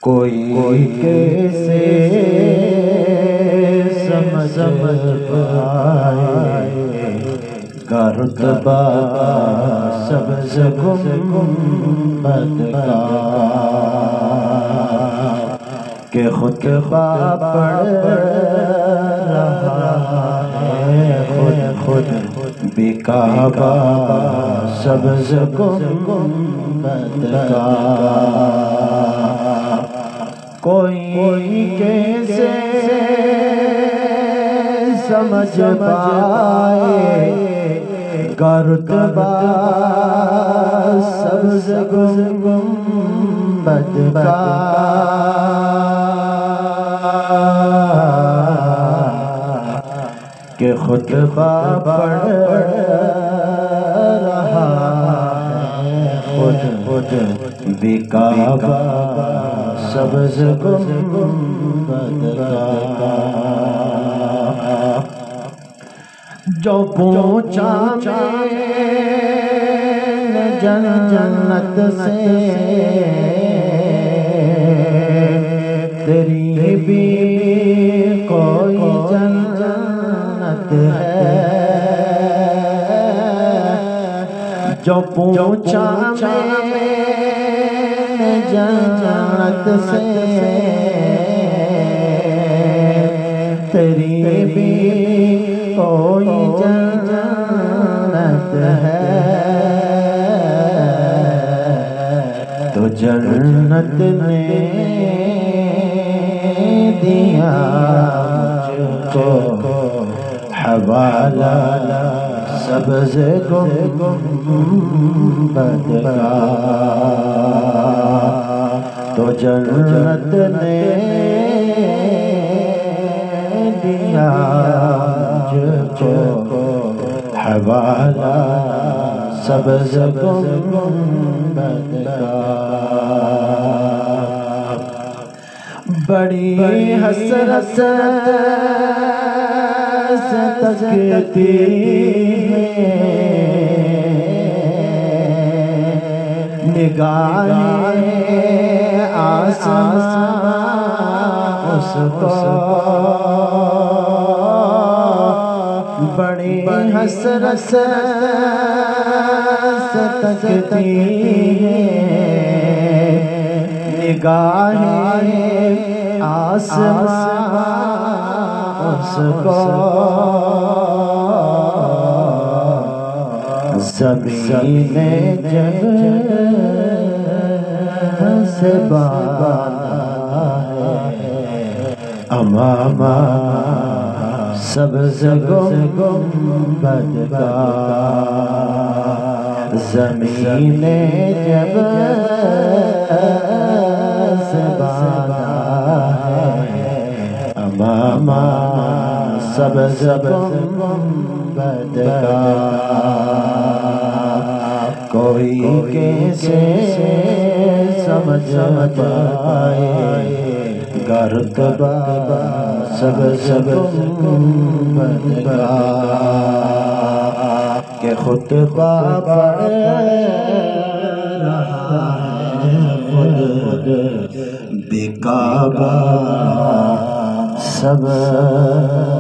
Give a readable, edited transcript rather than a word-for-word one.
کوئی کیسے سمجھ پائے کا رتبہ سبز گنبد کا کہ خطبہ پڑھ رہا ہے خود بھی کعبہ سبز گنبد کا۔ کوئی کیسے سمجھ پائے کا رتبہ سبز گنبد کا کہ خطبہ پڑھ رہا ہے خود بھی کعبہ سبز گنبد کا۔ جو پوچھا جنت سے تیری بھی کوئی جنت ہے، جو پوچھا جنت سے تیری بھی کوئی جنت ہے، تو جنت نے دیا مجھ کو حوالہ سبز گنبد کا، تو جنت نے دیا مجھ کو حوالہ سبز گنبد کا۔ بڑی حسرت سے تکتی نگاہیں آسمان اس کو، بڑی حسرت سے تکتی نگاہیں آسمان اس کو، زمین جگ سے بالا ہے امامہ سبز گنبد کا، زمین جگ سے بالا ہے امامہ سبز گنبد کا۔ کوئی کیسے سمجھ پائے گا رتبہ سبز گنبد کا کہ خطبہ پڑھ رہا ہے خود بھی کعبہ سبز